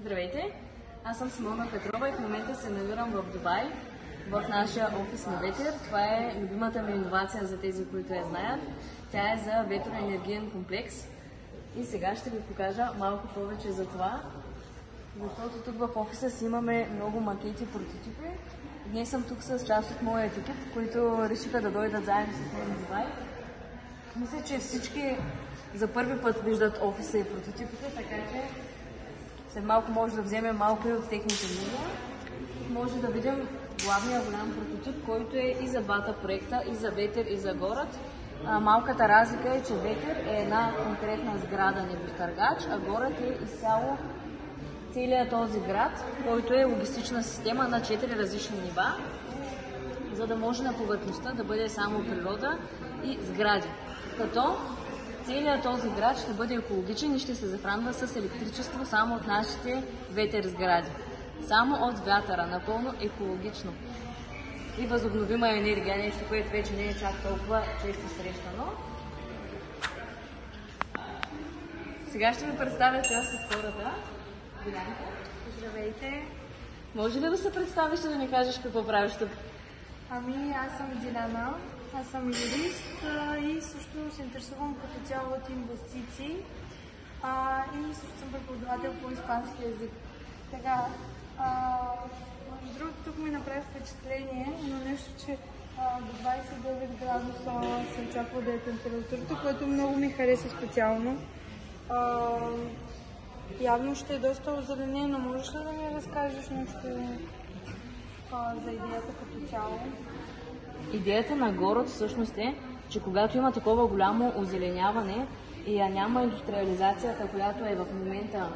Здравейте! Аз съм Симона Петрова и в момента се намирам в Дубай, в нашия офис на Ветер. Това е любимата ми иновация за тези, които я знаят. Тя е за ветроенергиен комплекс. И сега ще ви покажа малко повече за това, защото тук в офиса си имаме много макети и прототипи. Днес съм тук с част от моя екип, които решиха да дойдат заедно с мен в Дубай. Мисля, че всички за първи път виждат офиса и прототипите, така че след малко може да вземем малко и от техните мнения. Може да видим главния голям прототип, който е и за двата проекта, и за Ветер, и за Город. Малката разлика е, че Ветер е една конкретна сграда небостъргач, а Город е изцяло целият този град, който е логистична система на 4 различни нива, за да може на повърхността да бъде само природа и сгради. Като целият този град ще бъде екологичен и ще се захранва с електричество само от нашите ветер сгради. Само от вятъра, напълно екологично. И възобновима енергия, нещо, което вече не е чак толкова често срещано. Сега ще ви представя част от хората. Дилянка. Здравейте! Може ли да се представиш и да ни кажеш какво правиш тук? Ами, аз съм Диляна, аз съм юрист и също се интересувам като цяло от инвестиции и също съм преподавател по испански език. Така, между другото, тук ми направи впечатление, но нещо, че до 29 градуса се очаква да е температурата, което много ми хареса специално. Явно ще е доста озеленено. Можеш ли да ми разкажеш нещо за идеята като цяло? Идеята на Город всъщност е, че когато има такова голямо озеленяване и няма индустриализацията, която е в момента,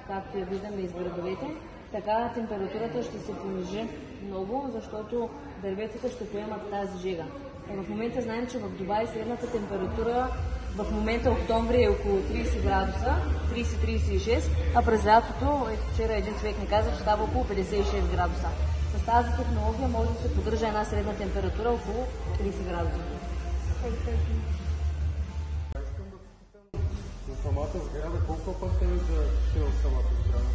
както я виждаме из градовете, така температурата ще се понижи много, защото дърветата ще поемат тази жега. В момента знаем, че в Дубай средната температура в момента октомври е около 30 градуса, 30-36, а през лятото, вчера един човек ми каза, че става около 56 градуса. С тази технология може да се поддържа една средна температура около 30 градуса. За самата сграда, колко апартамента ще е в самата сграда?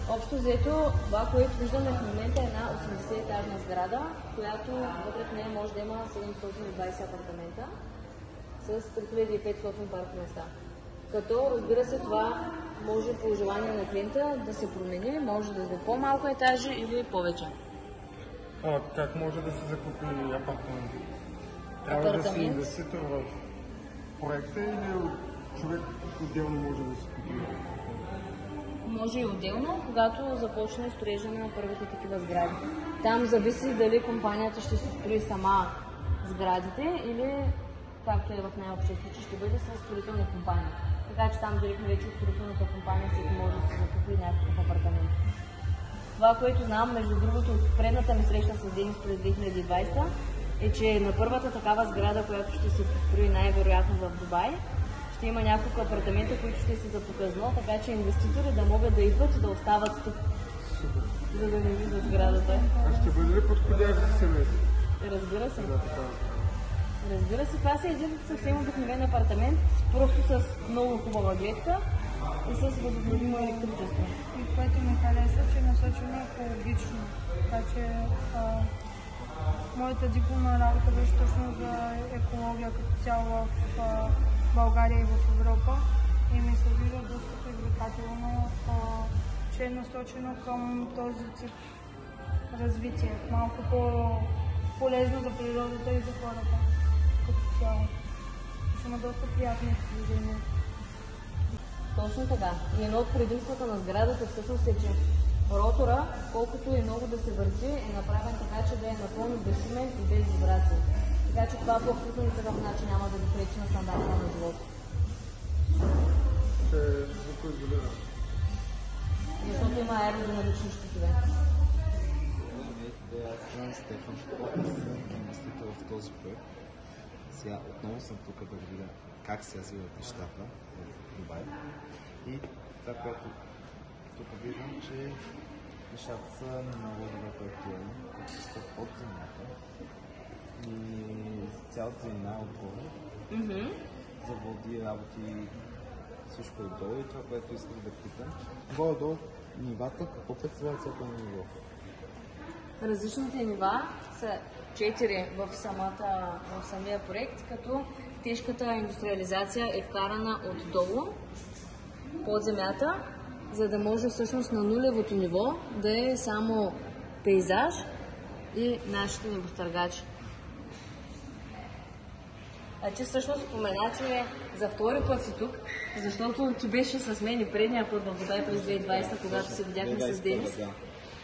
Общо взето, това, което виждаме в момента е една 80-етажна сграда, която вътре в нея може да има 720 апартамента с 3500 парк места. Като, разбира се, това може по желание на клиента да се промени, може да е по-малко етажи или повече. Как може да се закупи апартамент? Трябва да се инвеститор в проекта или човек отделно може да се купи? Може и отделно, когато започне строежа на първите такива сгради. Там зависи дали компанията ще се строи сама сградите или, както е в най-общия случай, ще бъде с строителни компании. Така че там директно вече от строителната компания всеки може да се закупи някакъв апартамент. Това, което знам, между другото, от предната ми среща с Денис през 2020 е, че на първата такава сграда, която ще се построи най-вероятно в Дубай, ще има няколко апартамента, които ще са за показно, така че инвеститори да могат да идват и да остават тук, за да не виждат сградата. А ще бъде ли подходящ за семейство? Разбира се. Да, така. Разбира се, това е един съвсем обикновен апартамент, просто с много хубава гледка и с възобновимо електричество. И което ми хареса, че е насочено екологично. Така че моята дипломна работа беше точно за екология като цяло в България и в Европа. И ми се вижда доста привлекателно, че е насочено към този тип развитие. Малко по-полезно за природата и за хората като цяло. Ще има доста приятни движения. Точно така. И едно от предимствата на сградата всъщност е, че ротора, колкото и много да се върти, е направен така, че да е напълно безшумен и без вибрации. Така че това по абсолютно никакъв начин няма да ви пречи на стандарта на живота. Ще е звукоизолиран. Защото има аеродинамични щитове. Здравейте, аз съм Стефан Шков, инвеститор в този проект. Сега отново съм тук да видя как се развиват нещата в Дубай. И това, което тук виждам, че нещата са много добре проектирани, които са под земята и цялата земя отгоре. Заводи, работи, всичко отдолу и това, което исках да питам. Горе-долу нивата, какво представлява всяко едно ниво? Различните нива са 4 в самия проект, като тежката индустриализация е вкарана отдолу, под земята, за да може всъщност на нулевото ниво да е само пейзаж и нашите небостъргачи. А ти всъщност спомена, че за втори път си тук, защото ти беше с мен и предния път в Бодай през 2020, когато се видяхме с Денис.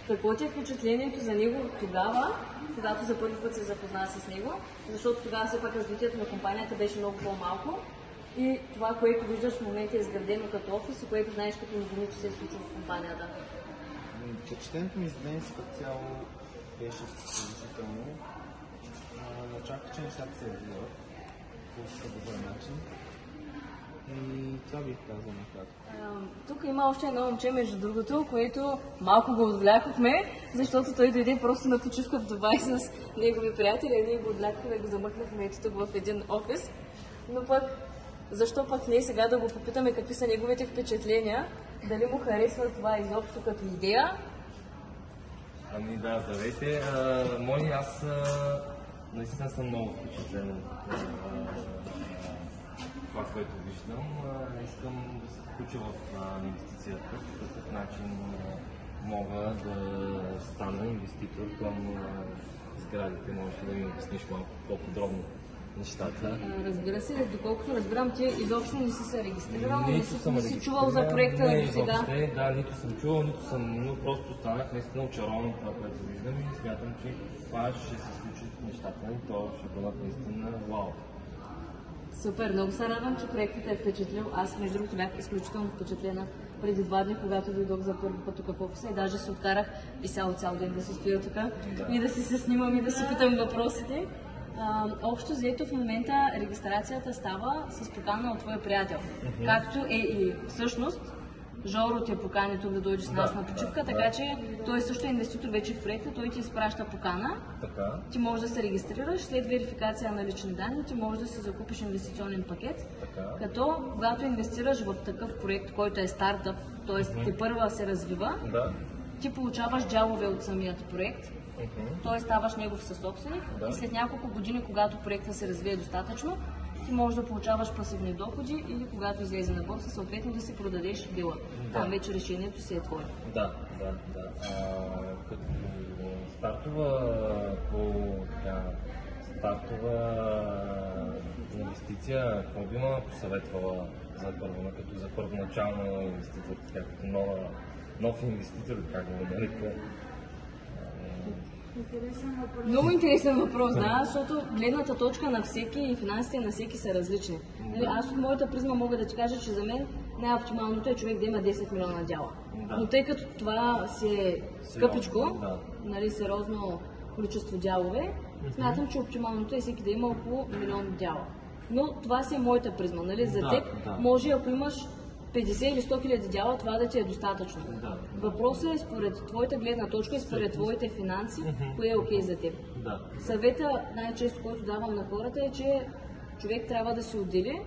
Какво ти е впечатлението за него тогава, когато за първи път се запозна с него? Защото тогава все пак развитието на компанията беше много по-малко и това, което виждаш в момента е изградено като офис и което знаеш като новини, че се е случило в компанията. Впечатлението ми за Денис като цяло беше положително. Не очаквах, че нещата се развиват по добър начин. И това бих казал накратко. Тук има още едно момче, между другото, което малко го отвлякохме, защото той дойде просто на почивка в Дубай с негови приятели и ние го отвлякохме и го замъкнахме ето тук в един офис. Но пък, защо пък не сега да го попитаме какви са неговите впечатления, дали му харесва това изобщо като идея? Ами да, здравейте. Аз наистина съм много впечатлен от това, което виждам. Искам да се включа в инвестицията, по такъв начин мога да стана инвеститор към сградите. Може да ми обясниш малко по-подробно нещата. Разбира се, доколкото разбирам, ти изобщо не си се регистрирал, не си чувал за проекта до сега. Да, нито съм чувал, но просто останах наистина очарован от това, което виждам и смятам, че това ще се случи нещата и то ще бъдат наистина вау. Супер, много се радвам, че проектът е впечатлил. Аз, между другото, бях изключително впечатлена преди 2 дни, когато дойдох за първи път тук в офиса и даже се откарах цял ден да се стоя тук и да се снимам и да си питам въпросите. Общо взето в момента регистрацията става с покана от твоя приятел. Както е и всъщност Жоро те покани тук да дойдеш с нас на почивка, така че той също е инвеститор вече в проекта, той ти изпраща покана. Ти можеш да се регистрираш, след верификация на лични данни ти можеш да си закупиш инвестиционен пакет. Като когато инвестираш в такъв проект, който е стартъп, т.е. те първа се развива, ти получаваш дялове от самият проект. Т.е. ставаш негов съсобственик и след няколко години, когато проектът се развие достатъчно, ти можеш да получаваш пасивни доходи или когато излезе на борса, съответно да си продадеш дела. Там вече решението си е твое. Да. Като стартова инвестиция, какво би ме посъветвала за първоначална инвестиция, като нов инвеститор, как го намерите? Много интересен въпрос, да, защото гледната точка на всеки и финансите на всеки са различни. Аз от моята призма мога да ти кажа, че за мен най-оптималното е човек да има 10 милиона дяла. Но тъй като това си е скъпичко, сериозно количество дялове, смятам, че оптималното е всеки да има около 1 милион дяла. Но това си е моята призма, За теб може, ако имаш 50 или 100 хиляди дяла, това да ти е достатъчно. Въпросът е според твоята гледна точка и според твоите финанси, кое е окей за теб. Съвета най-често, който давам на хората е, че човек трябва да се отдели,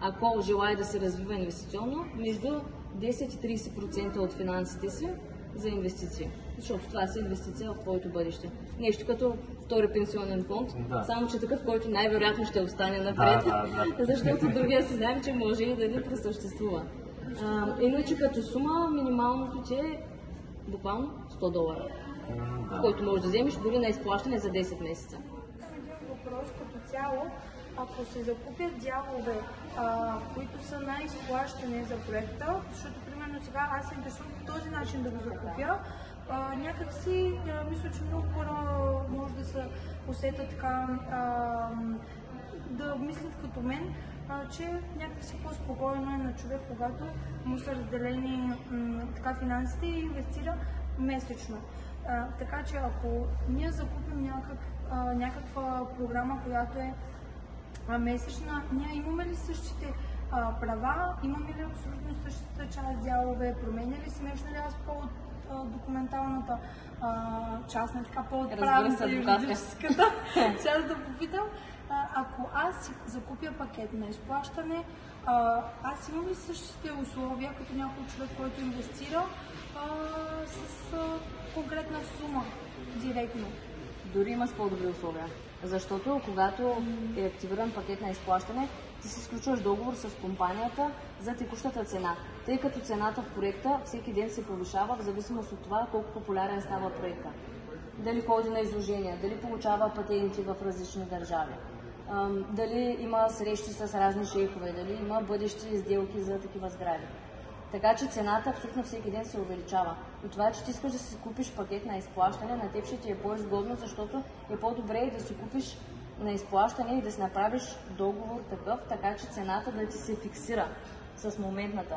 ако желая да се развива инвестиционно, между 10 и 30% от финансите си за инвестиции. Защото това си инвестиция в твоето бъдеще. Нещо като втори пенсионен фонд, само че такъв, който най-вероятно ще остане напред, защото другия си знаем, че може и да не пресъществува. Иначе като сума, минималното ти е буквално $100, който можеш да вземеш дори на изплащане за 10 месеца. Един въпрос като цяло, ако се закупят дялове, които са на изплащане за проекта, защото примерно сега аз се интересувам по този начин да го закупя, някак си мисля, че много хора може да се усетят така, да мислят като мен, че някакси по-спокойно е на човек, когато му са разделени финансите и инвестира месечно. Така че ако ние закупим някаква програма, която е месечна, ние имаме ли същите права, имаме ли абсолютно същата част дялове, променя ли смешно ли аз документалната част, не така Разбира по-правната се, юридическата част да попитам. Ако аз си закупя пакет на изплащане, аз имам ли същите условия като някой човек, който инвестира с конкретна сума директно? Дори има с по-добри условия. Защото когато е активиран пакет на изплащане, ти си сключваш договор с компанията за текущата цена, тъй като цената в проекта всеки ден се повишава в зависимост от това колко популярен става проекта. Дали ходи на изложения, дали получава патенти в различни държави, дали има срещи с разни шейхове, дали има бъдещи сделки за такива сгради. Така че цената абсолютно всеки ден се увеличава. И това, че ти искаш да си купиш пакет на изплащане, на теб ще ти е по-изгодно, защото е по-добре и да си купиш на изплащане и да си направиш договор такъв, така че цената да ти се фиксира с моментната.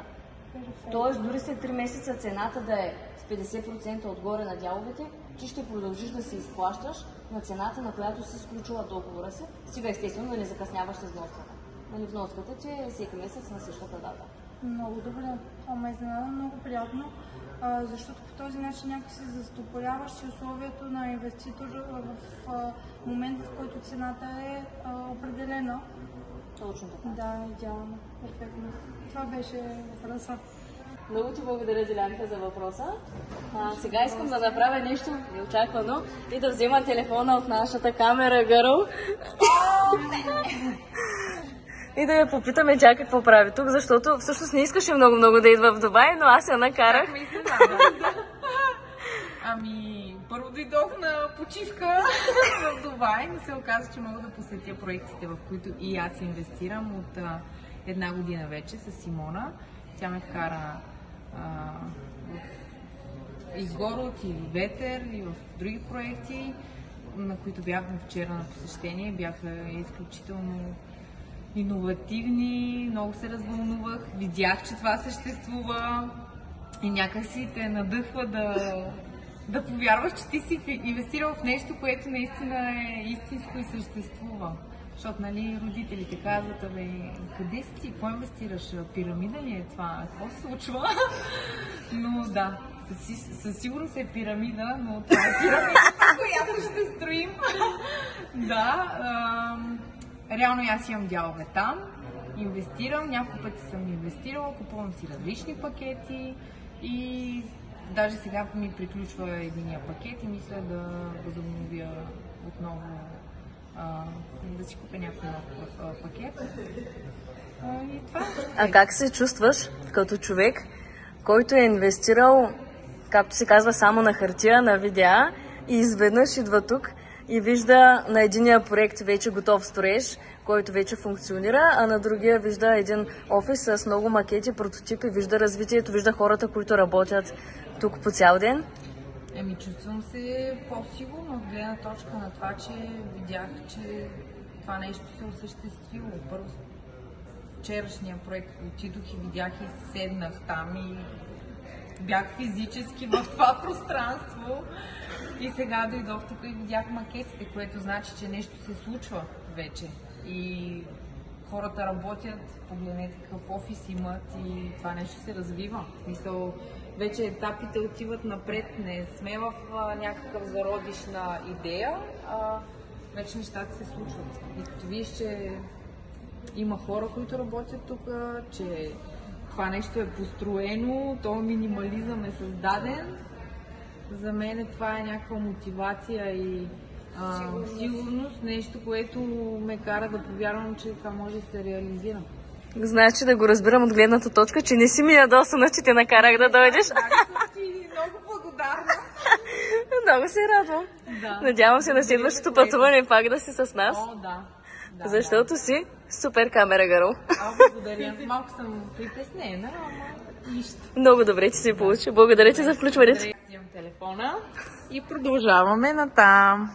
Тоест, дори след 3 месеца цената да е с 50% отгоре на дяловете, ти ще продължиш да се изплащаш на цената, на която си сключила договора си. Сега естествено да не закъсняваш с вноската. Нали, вноската ти е всеки месец на същата дата. Много добре. Това ме изненада много приятно, защото по този начин някакси застопоряваш и условието на инвеститор в момента, в който цената е определена. Точно така. Да, идеално. Перфектно. Това беше въпроса. Много ти благодаря, Дилянка, за въпроса. Сега искам да направя нещо неочаквано и да взема телефона от нашата камера гърл. И да я попитаме тя какво прави тук, защото всъщност не искаше много да идва в Дубай, но аз я накарах. Първо дойдох на почивка в Дубай, но се оказа, че мога да посетя проектите, в които и аз инвестирам от 1 година вече с Симона. Тя ме вкара в Изгород и Ветер и в други проекти, на които бяхме вчера на посещение. Бяха изключително иновативни, много се развълнувах, видях, че това съществува и някакси те надъхва да повярваш, че ти си инвестирал в нещо, което наистина е истинско и съществува. Защото, нали, родителите казват, къде си ти, какво инвестираш, пирамида ли е това, какво се случва? Но да, със сигурност е пирамида, но това е пирамидата, която ще строим. Да, реално аз имам дялове там, инвестирам, няколко пъти съм инвестирала, купувам си различни пакети и даже сега ми приключва единия пакет и мисля да възобновя отново, да си купя някой нов пакет. И това. А как се чувстваш като човек, който е инвестирал, както се казва, само на хартия, на видеа и изведнъж идва тук и вижда на единия проект вече готов строеж, който вече функционира, а на другия вижда един офис с много макети, прототипи, вижда развитието, вижда хората, които работят тук по цял ден? Чувствам се по-сигурно от гледна точка на това, че видях, че това нещо се осъществило. Първо вчерашния проект отидох и видях и седнах там и бях физически в това пространство. И сега дойдох тук и видях макетите, което значи, че нещо се случва вече. И хората работят, погледнете какъв офис имат и това нещо се развива. Мисъл, вече етапите отиват напред, не сме в някакъв зародишна идея, а вече нещата се случват. И като виж, че има хора, които работят тук, че това нещо е построено, то минимализъм е създаден. За мен това е някаква мотивация и сигурност, нещо, което ме кара да повярвам, че това може да се реализира. Значи да го разбирам от гледната точка, че не си ми ядосана, че те накарах да дойдеш. Да, ти много благодарна. Много се радвам. Да. Надявам се на следващото пътуване пак да си с нас. О, да. Защото си супер камера гърл. Благодаря. Малко съм притеснена, ама нищо. Много добре ти се получи. Благодаря ти за включването. Взимам телефона и продължаваме натам.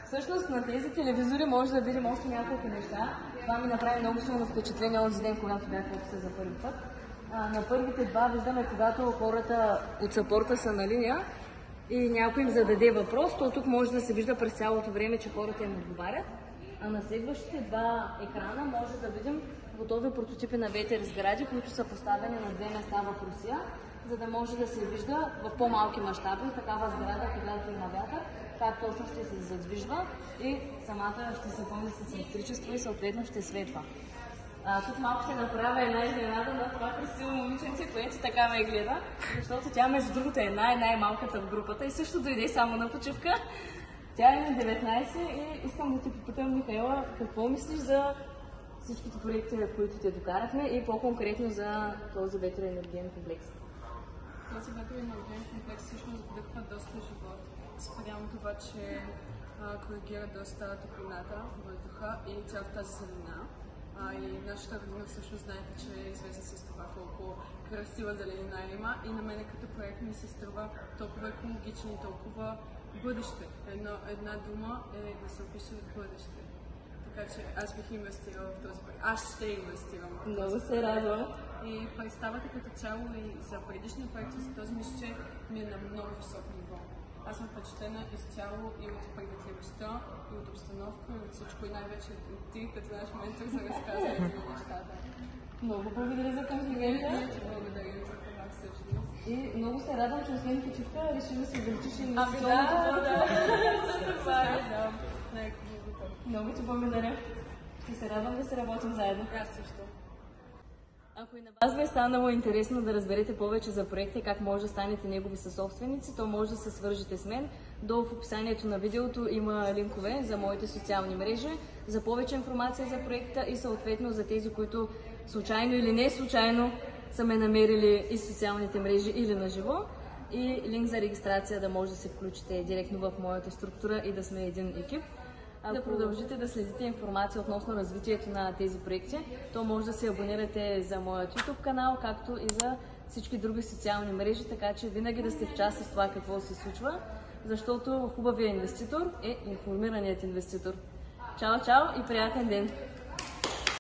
Всъщност на тези телевизори може да видим още няколко неща. Това ми направи много силно впечатление онзи ден, когато бях в офиса за първи път. На първите два виждаме, когато хората от съпорта са на линия и някой им зададе въпрос, то тук може да се вижда през цялото време, че хората им отговарят. А на следващите два екрана може да видим готови прототипи на ветер сгради, които са поставени на 2 места в Русия. за да може да се вижда в по-малки мащаби такава сграда, когато има вятър, как точно ще се задвижва и самата ще се пълни с електричество и съответно ще светва. Тук малко ще направя една изненада на това красиво момиченце, което така ме гледа, защото тя между другото е най-малката в групата и също дойде само на почивка. Тя е на 19 и искам да те попитам, Михаела, какво мислиш за всичките проекти, в които те докарахме и по-конкретно за този ветроенергиен комплекс? Този ветроенергиен комплекс всъщност вдъхва доста живот, спрямо това, че коригира доста топлината, въздуха и цялата тази зелена. И нашата родина всъщност знаете, че е известна с това колко красива зеленина има и на мен като проект ми се струва толкова екологичен и толкова бъдеще. Една дума е да се опише бъдеще. Така че аз бих инвестирала в този проект. Аз ще инвестирам в този проект. Много се радвам. И представата като цяло и за предишния проект, за този мисля, че ми е на много високо ниво. Аз съм впечатлена изцяло и от приветливостта, и от обстановка, и от всичко, и най-вече от ти, като наш ментор, за разказването на нещата. Много благодаря за комплимента. Ние ти благодарим за това всъщност. И много се радвам, че освен почивка реши да се увеличиш и Ами да. Много ти благодаря. Ще се радвам да се работим заедно. Аз също. Ако и на вас ви е станало интересно да разберете повече за проекта и как може да станете негови съсобственици, то може да се свържете с мен. Долу в описанието на видеото има линкове за моите социални мрежи, за повече информация за проекта и съответно за тези, които случайно или не случайно са ме намерили и в социалните мрежи или на живо. И линк за регистрация да може да се включите директно в моята структура и да сме един екип. Да продължите да следите информация относно развитието на тези проекти, то може да се абонирате за моят YouTube канал, както и за всички други социални мрежи, така че винаги да сте в час с това какво се случва, защото хубавият инвеститор е информираният инвеститор. Чао, чао и приятен ден!